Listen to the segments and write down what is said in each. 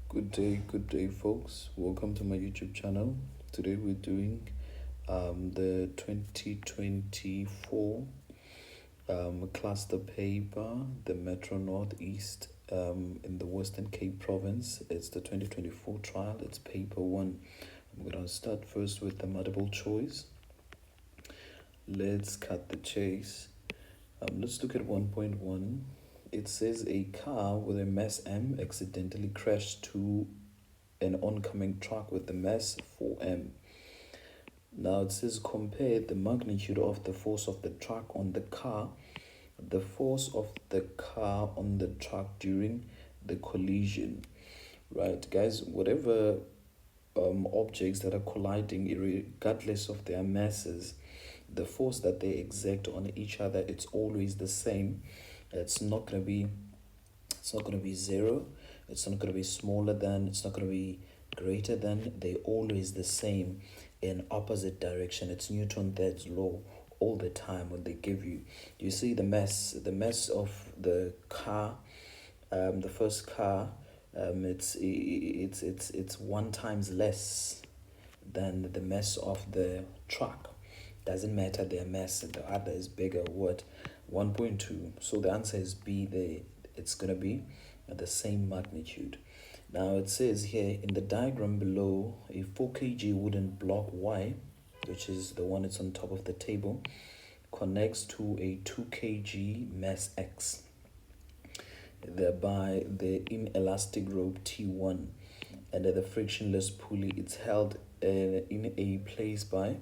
Good day, folks. Welcome to my YouTube channel. Today we're doing the 2024 cluster paper, the Metro Northeast in the Western Cape Province. It's the 2024 trial. It's paper one. I'm gonna start first with the multiple choice. Let's cut the chase. Let's look at 1.1. It says a car with a mass M accidentally crashed to an oncoming truck with the mass 4m. Now it says compare the magnitude of the force of the truck on the car, the force of the car on the truck during the collision. Right, guys, whatever objects that are colliding, regardless of their masses, the force that they exert on each other, it's always the same. It's not gonna be zero. It's not gonna be smaller than. It's not gonna be greater than. They always the same in opposite direction. It's Newton's third law all the time when they give you. You see the mass of the car, the first car. It's one times less than the mass of the truck. Doesn't matter their mass, the other is bigger. What? 1.2. So the answer is B there. It's going to be the same magnitude. Now it says here in the diagram below, a 4 kg wooden block Y, which is the one that's on top of the table, connects to a 2 kg mass X, thereby the inelastic rope T1 and the frictionless pulley. It's held in a place by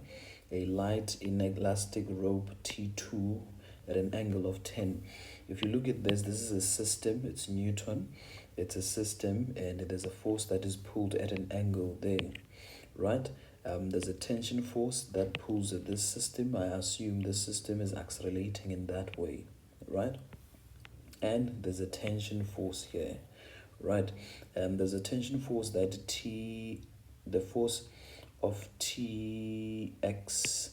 a light inelastic rope T2 at an angle of 10. If you look at this is a system. It's Newton. It's a system, and there's a force that is pulled at an angle there, right? There's a tension force that pulls at this system. I assume this system is accelerating in that way, right? And there's a tension force here, right? There's a tension force that the force of Tx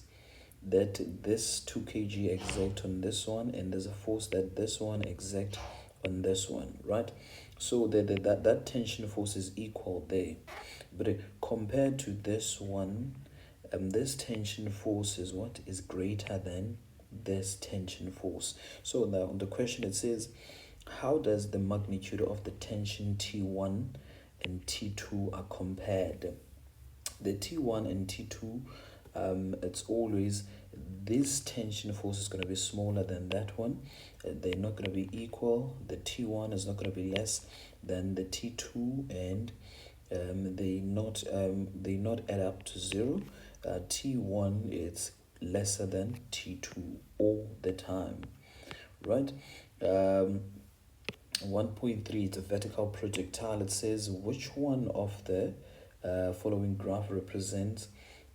that this 2 kg exert on this one, and there's a force that this one exert on this one, right? So that tension force is equal there, but compared to this one, this tension force is what is greater than this tension force. So now the question, it says, how does the magnitude of the tension T1 and T2 are compared? The T1 and T2, it's always, this tension force is going to be smaller than that one. They're not going to be equal. The T1 is not going to be less than the T2, and they not add up to zero. T1 is lesser than T2 all the time, right? 1.3, it's a vertical projectile. It says which one of the following graph represents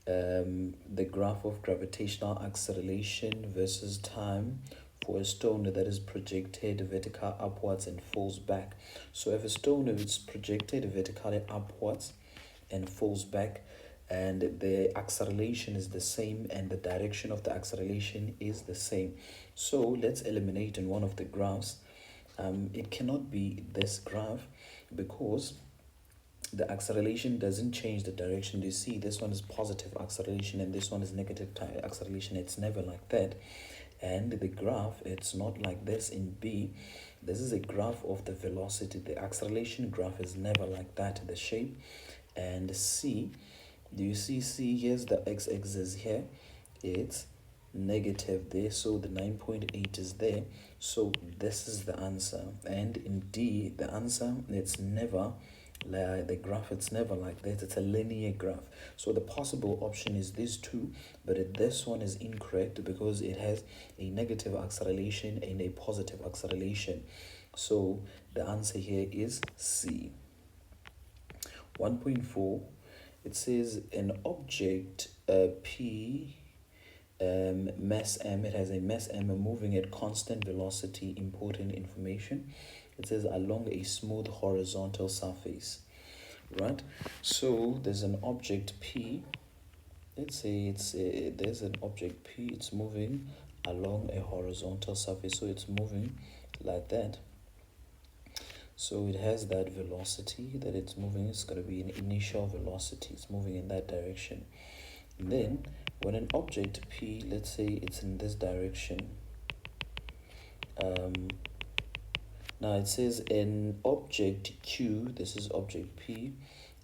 the graph of gravitational acceleration versus time for a stone that is projected vertical upwards and falls back. So if a stone is projected vertically upwards and falls back, and the acceleration is the same and the direction of the acceleration is the same, so let's eliminate in one of the graphs. It cannot be this graph because the acceleration doesn't change the direction. You see, this one is positive acceleration and this one is negative acceleration. It's never like that. And the graph, it's not like this in B. This is a graph of the velocity. The acceleration graph is never like that, the shape. And C, do you see C? Here's the x-axis here. It's negative there, so the 9.8 is there. So this is the answer. And in D, the answer, it's never like the graph, it's never like that. It's a linear graph. So the possible option is these two, but this one is incorrect because it has a negative acceleration and a positive acceleration. So the answer here is C. 1.4, it says an object P, mass m, it has a mass m moving at constant velocity. Important information. It says along a smooth horizontal surface, right? So there's an object P. Let's say there's an object P. It's moving along a horizontal surface, so it's moving like that. So it has that velocity that it's moving. It's going to be an initial velocity. It's moving in that direction. And then when an object P, let's say it's in this direction. Now it says an object Q, this is object P,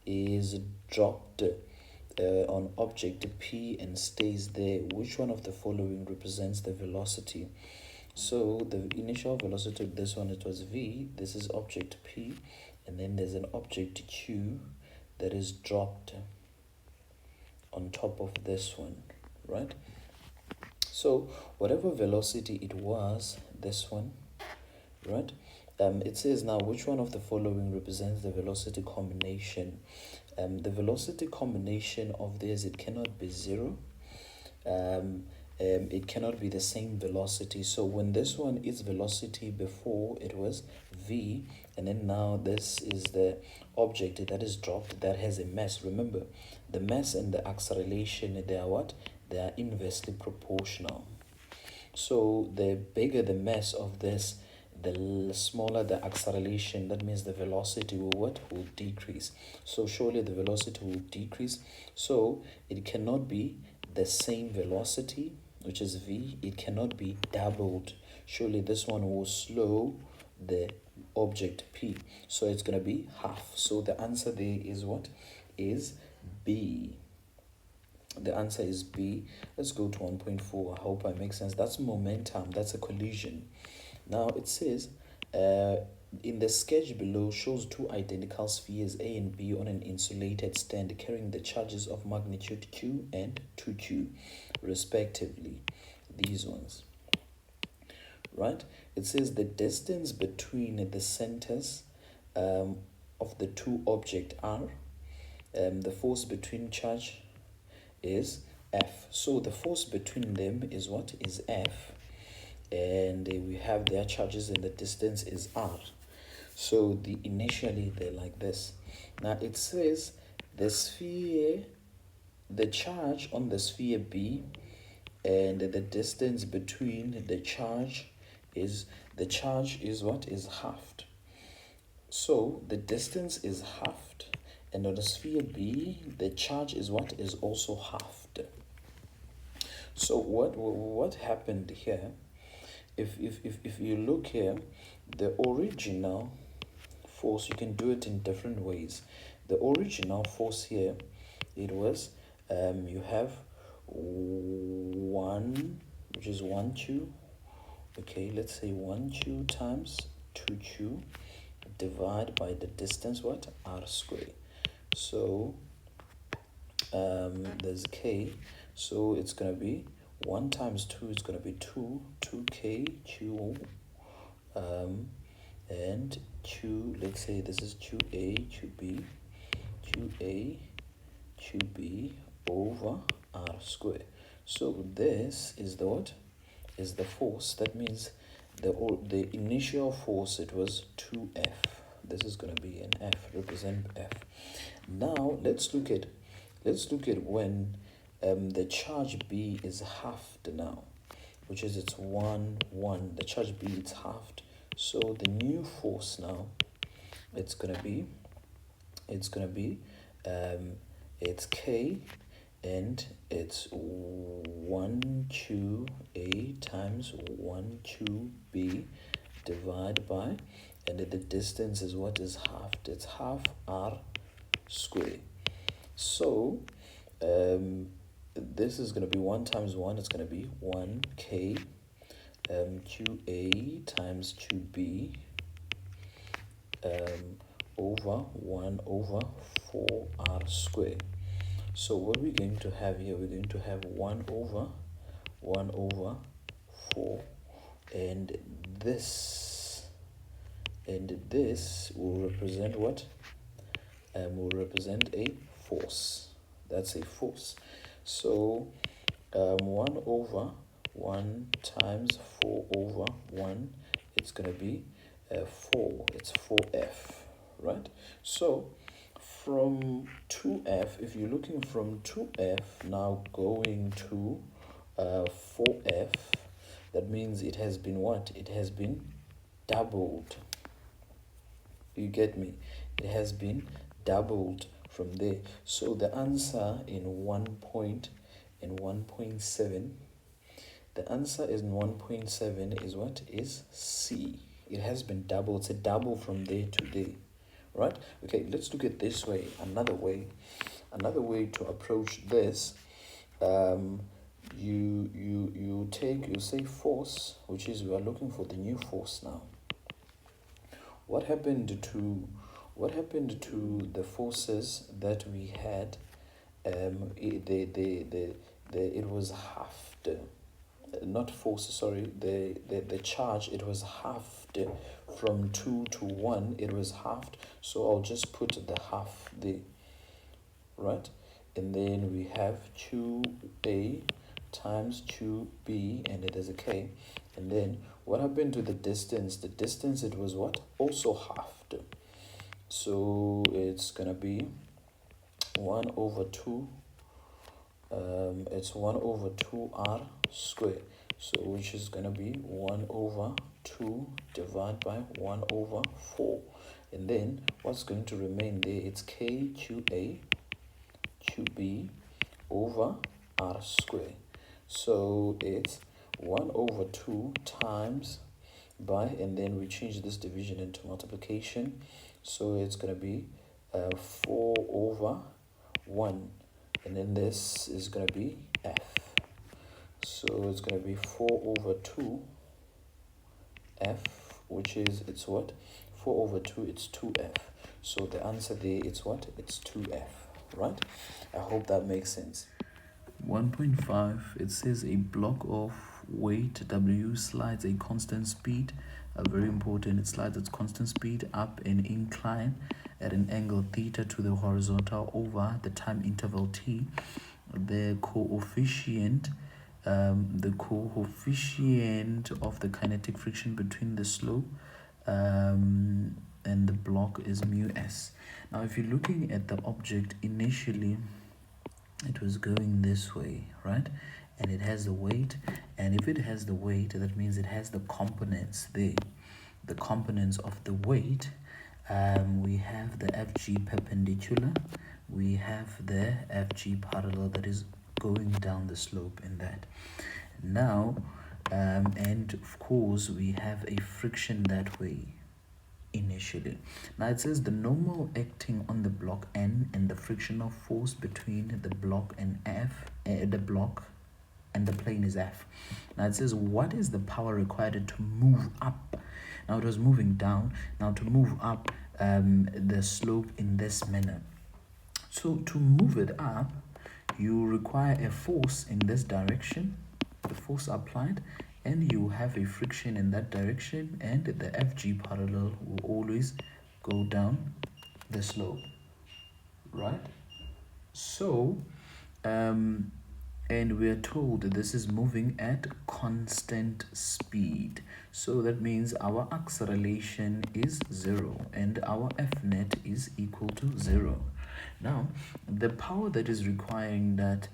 is dropped on object P and stays there. Which one of the following represents the velocity? So the initial velocity of this one, it was V. This is object P, and then there's an object Q that is dropped on top of this one, right? So whatever velocity it was, this one, right? It says now which one of the following represents the velocity combination. The velocity combination of this, it cannot be zero. It cannot be the same velocity. So when this one is velocity, before it was V, and then now this is the object that is dropped that has a mass. Remember, the mass and the acceleration, they are what? They are inversely proportional. So the bigger the mass of this, the smaller the acceleration. That means the velocity will what? Will decrease. So surely the velocity will decrease. So it cannot be the same velocity, which is V. It cannot be doubled. Surely this one will slow the object P. So it's going to be half. So the answer there is what? Is B. The answer is B. Let's go to 1.4. I hope I make sense. That's momentum. That's a collision. Now it says, in the sketch below shows two identical spheres A and B on an insulated stand carrying the charges of magnitude Q and 2Q respectively. These ones. Right? It says the distance between the centers of the two objects are, the force between charge is F. So the force between them is what? Is F. And we have their charges and the distance is R. So initially they're like this. Now it says the charge on the sphere B and the distance between the charge is what? Is halved. So the distance is halved, and on the sphere B, the charge is what? Is also halved. So what happened here? If you look here, the original force, you can do it in different ways. The original force here, it was you have 1, which is 1Q. Okay, let's say 1Q times 2Q divide by the distance, what? R squared. So there's K, so it's going to be 1 times 2 is going to be 2K Q, and Q, let's say this is QA, QB over R squared. So this is the what? Is the force. That means the initial force, it was 2F. This is going to be an F, represent F. Now let's look at when the charge B is halved now, which is it's 1, 1. The charge B, it's halved. So the new force now, it's gonna be it's K, and it's 1QA times 1QB divided by, and the distance is what? Is halved. It's half R squared. So this is going to be 1 times 1. It's going to be 1K QA times QB over 1 over 4R squared. So what we're going to have here, we're going to have 1 over 4, and this will represent what? Will represent a force. That's a force. So 1 over 1 times 4 over 1, it's going to be 4. It's 4F, right? So from 2F, if you're looking from 2F now going to 4F, that means it has been what? It has been doubled. You get me? It has been doubled from there. So the answer in 1.7, the answer is 1.7 is what? Is C. It has been doubled. It's a double from there to there. Right? Okay, let's look at this way. Another way to approach this. You say force, which is we are looking for the new force now. What happened to the forces that we had? It was halved. Not force, sorry. The charge, it was halved from 2 to 1. It was halved. So I'll just put the half there, right? And then we have 2A times 2B, and it is a K. And then what happened to the distance? The distance, it was what? Also halved. So it's gonna be 1 over 2. It's 1 over 2r squared. So which is gonna be 1 over 2 divided by 1 over 4. And then what's going to remain there? It's K QA QB over r squared. So it's 1 over 2 times by, and then we change this division into multiplication. So it's going to be 4 over 1. And then this is going to be f. So it's going to be 4 over 2 f, which is, it's what? 4 over 2, it's 2f. So the answer there, it's what? It's 2f, right? I hope that makes sense. 1.5, it says a block of weight W slides a constant speed. Very important, it slides its constant speed up an incline at an angle theta to the horizontal over the time interval t. The coefficient of the kinetic friction between the slope and the block is mu s. Now if you're looking at the object, initially it was going this way, right? And it has the weight, and if it has the weight, that means it has the components there. The components of the weight, we have the FG perpendicular, we have the FG parallel that is going down the slope in that. Now, and of course, we have a friction that way initially. Now it says the normal acting on the block N and the frictional force between the block and the block and the plane is F. Now it says what is the power required to move up? Now it was moving down. Now to move up the slope in this manner. So to move it up, you require a force in this direction, the force applied, and you have a friction in that direction, and the FG parallel will always go down the slope, right? So, and we are told that this is moving at constant speed. So that means our acceleration is 0 and our F net is equal to 0. Now, the power that is requiring that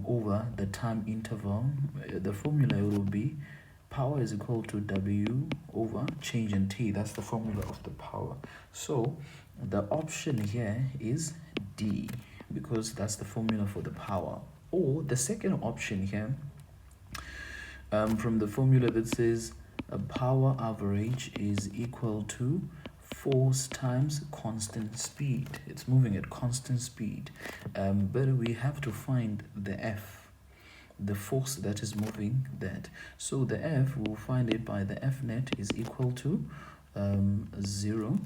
over the time interval, the formula will be power is equal to W over change in T. That's the formula of the power. So the option here is D, because that's the formula for the power. Or the second option here, from the formula that says a power average is equal to force times constant speed. It's moving at constant speed, but we have to find the F, the force that is moving that. So the F, we'll find it by the F net is equal to 0,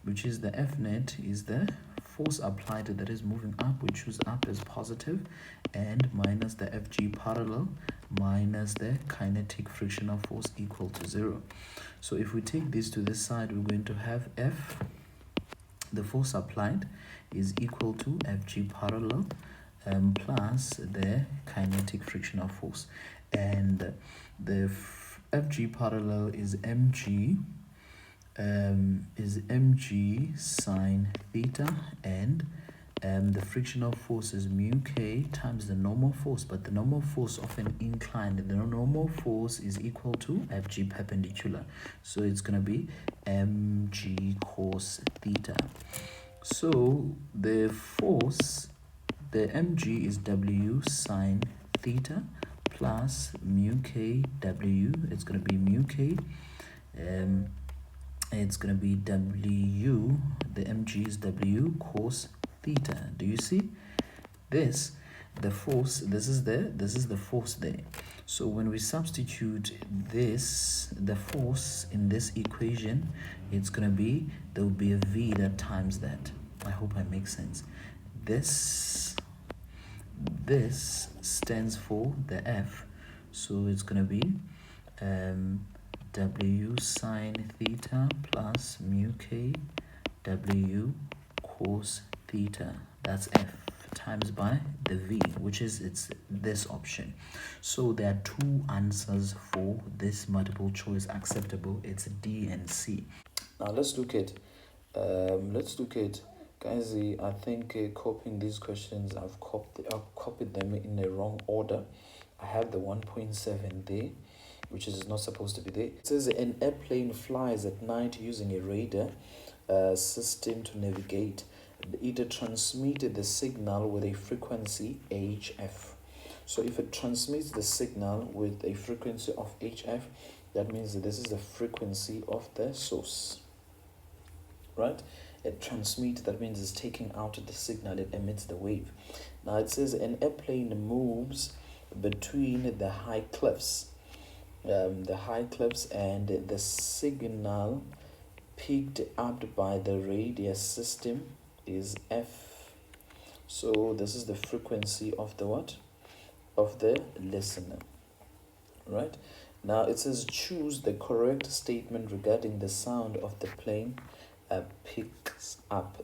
which is the F net is the force applied that is moving up. We choose up as positive, and minus the FG parallel minus the kinetic frictional force equal to 0. So if we take this to this side, we're going to have F, the force applied, is equal to FG parallel plus the kinetic frictional force, and the FG parallel is mg sine theta, and the frictional force is mu k times the normal force, but the normal force of an incline, the normal force is equal to Fg perpendicular. So it's going to be mg cos theta. So the force, the mg is W sine theta plus mu k W. It's going to be mu k. It's going to be W, the mg is W cos theta. Do you see this? The force, this is the force there. So when we substitute this, the force in this equation, it's going to be, there will be a V that times that. I hope I make sense. This stands for the F, so it's going to be W sine theta plus mu k W cos theta. That's F times by the V, which is this option. So there are two answers for this multiple choice acceptable. It's D and C. Now let's look at guys. I think copying these questions, I've copied them in the wrong order. I have the 1.7 there, which is not supposed to be there. It says an airplane flies at night using a radar system to navigate. It transmitted the signal with a frequency HF. So if it transmits the signal with a frequency of HF, that means that this is the frequency of the source, right? It transmits, that means it's taking out the signal, it emits the wave. Now it says an airplane moves between the high cliffs. And the signal picked up by the radio system is F. So this is the frequency of the what? Of the listener, right? Now it says choose the correct statement regarding the sound of the plane picks up.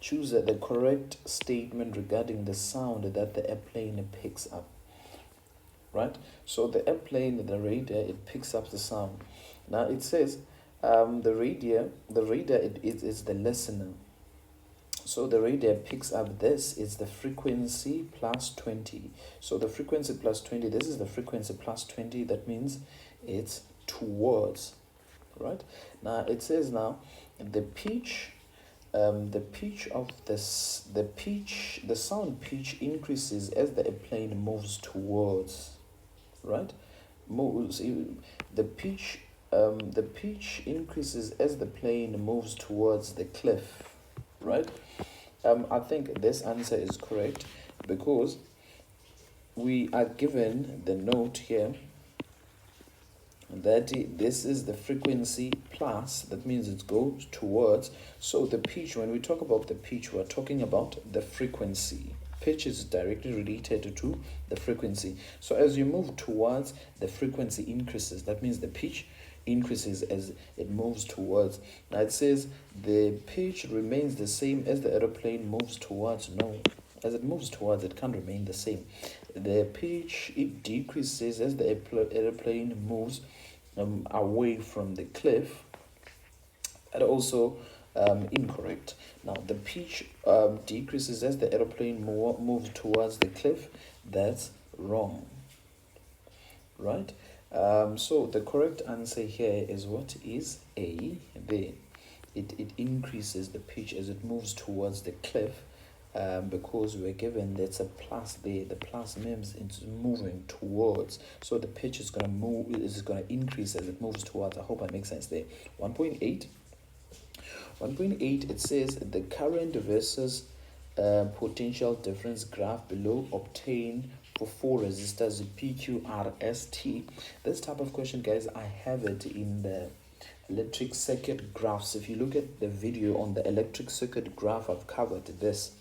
Choose the correct statement regarding the sound that the airplane picks up. Right, so the airplane, the radar, it picks up the sound. Now it says the radar is the listener. So the radar picks up this is the frequency plus 20. So the frequency plus 20, this is the frequency plus 20. That means it's towards, right? Now it says now the pitch of this, the sound pitch increases as the airplane moves towards. Right, moves the pitch increases as the plane moves towards the cliff, right? I think this answer is correct because we are given the note here that this is the frequency plus, that means it goes towards. So the pitch, when we talk about the pitch, we're talking about the frequency. Pitch is directly related to the frequency. So as you move towards, the frequency increases. That means the pitch increases as it moves towards. Now it says the pitch remains the same as the aeroplane moves towards. No, as it moves towards, it can't remain the same. The pitch, it decreases as the aeroplane moves away from the cliff. And also incorrect. Now the pitch decreases as the aeroplane moves towards the cliff. That's wrong, right? So the correct answer here is what is A there. It increases the pitch as it moves towards the cliff, because we're given that's a plus there. The plus means it's moving towards, so the pitch is going to move, is going to increase as it moves towards. I hope I make sense there. 1.8, it says the current versus potential difference graph below obtain for 4 resistors PQRST. This type of question, guys, I have it in the electric circuit graphs. If you look at the video on the electric circuit graph, I've covered this,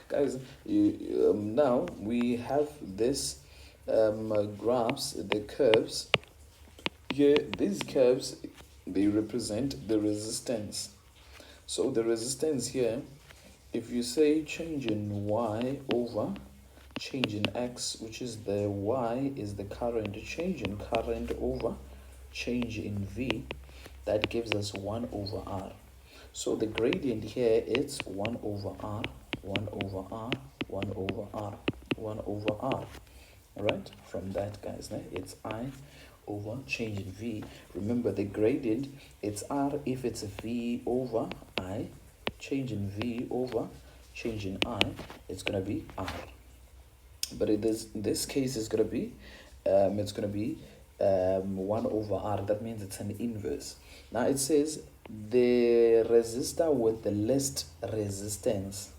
guys. Now we have this graphs, the curves here. These curves, they represent the resistance. So the resistance here, if you say change in Y over change in X, which is the Y is the current, change in current over change in V, that gives us 1 over R. So the gradient here is 1 over r, 1 over r, 1 over r, 1 over r. All right, from that, guys, it's I over change in v. Remember, the gradient, it's r if it's v over I, change in v over change in I, it's going to be r. But in this case, it's going to be 1 over r. That means it's an inverse. Now it says the resistor with the least resistance.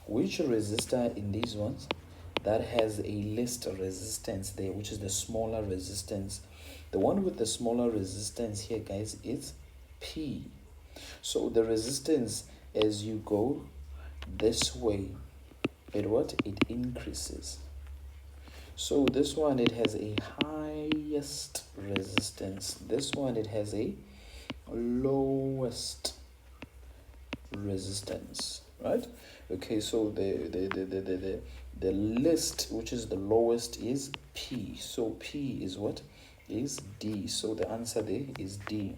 Which resistor in these ones that has a least resistance there, which is the smaller resistance? The one with the smaller resistance here, guys, is P. So the resistance as you go this way, it increases. So this one, it has a highest resistance. This one, it has a lowest resistance, right? Okay, so the least, which is the lowest, is P. So P is what? Is D. So the answer there is D.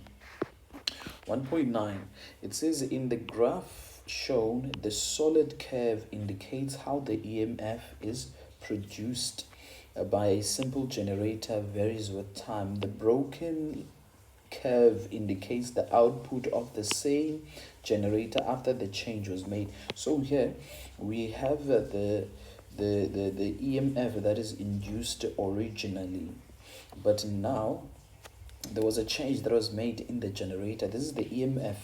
1.9, it says in the graph shown, the solid curve indicates how the EMF is produced by a simple generator varies with time. The broken curve indicates the output of the same generator after the change was made. So here we have the EMF that is induced originally, but now there was a change that was made in the generator. This is the EMF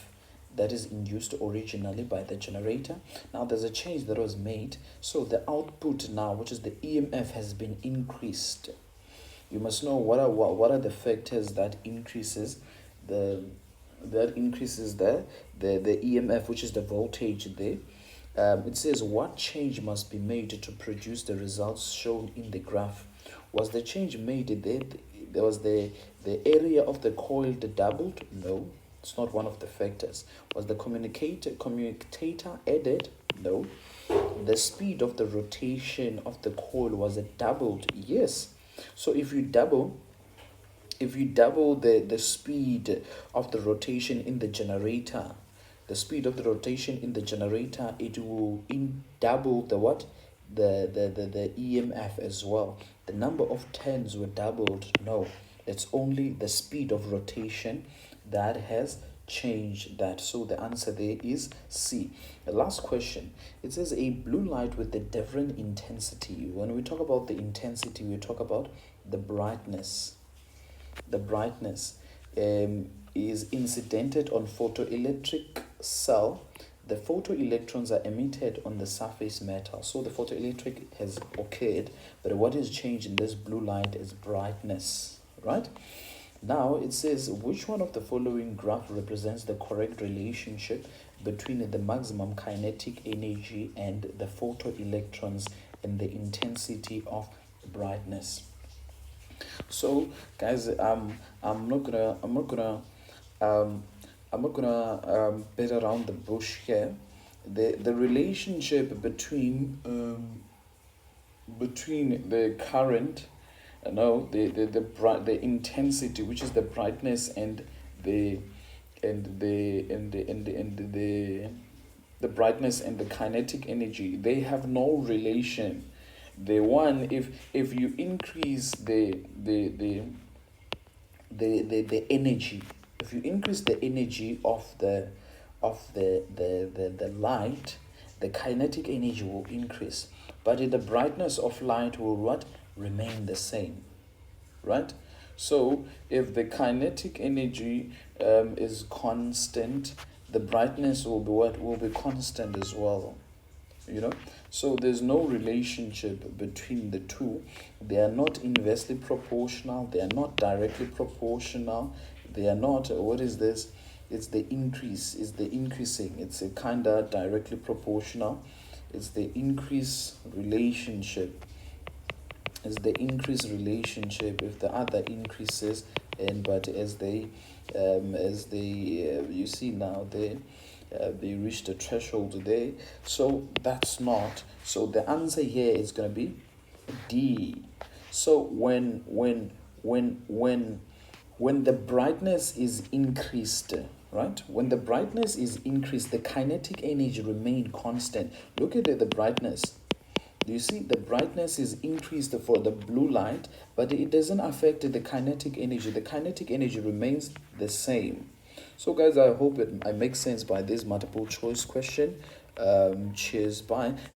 that is induced originally by the generator. Now there's a change that was made, so the output now, which is the EMF, has been increased. You must know what are the factors that increases the EMF, which is the voltage there. It says what change must be made to produce the results shown in the graph. Was the change made there? There was the area of the coil doubled? No, it's not one of the factors. Was the commutator added? No. The speed of the rotation of the coil, was it doubled? Yes. So if you double the speed of the rotation in the generator, it will double the what? The EMF as well. The number of turns were doubled? No, it's only the speed of rotation that has changed that. So the answer there is C. The last question, it says a blue light with a different intensity. When we talk about the intensity, we talk about the brightness. The brightness is incidented on photoelectric cell. The photoelectrons are emitted on the surface matter. So the photoelectric has occurred, but what is changed in this blue light is brightness, right? Now it says, which one of the following graph represents the correct relationship between the maximum kinetic energy and the photoelectrons and the intensity of brightness? So guys, I'm not gonna beat around the bush here. The relationship between the current, the intensity, which is the brightness, and the brightness and the kinetic energy, they have no relation. The one, if you increase the energy, if you increase the energy of the light, the kinetic energy will increase, but the brightness of light will remain the same, right? So if the kinetic energy is constant, the brightness will be constant as well. So there's no relationship between the two. They are not inversely proportional, they are not directly proportional, they are not, what is this? It's the increasing, it's a kind of directly proportional. It's the increase relationship. If the other increases, but as they you see now, they reach the threshold there. So that's not. So the answer here is going to be D. So when the brightness is increased, right? When the brightness is increased, the kinetic energy remain constant. Look at the brightness. Do you see the brightness is increased for the blue light, but it doesn't affect the kinetic energy. The kinetic energy remains the same. So guys, I hope I make sense by this multiple choice question. Cheers, bye.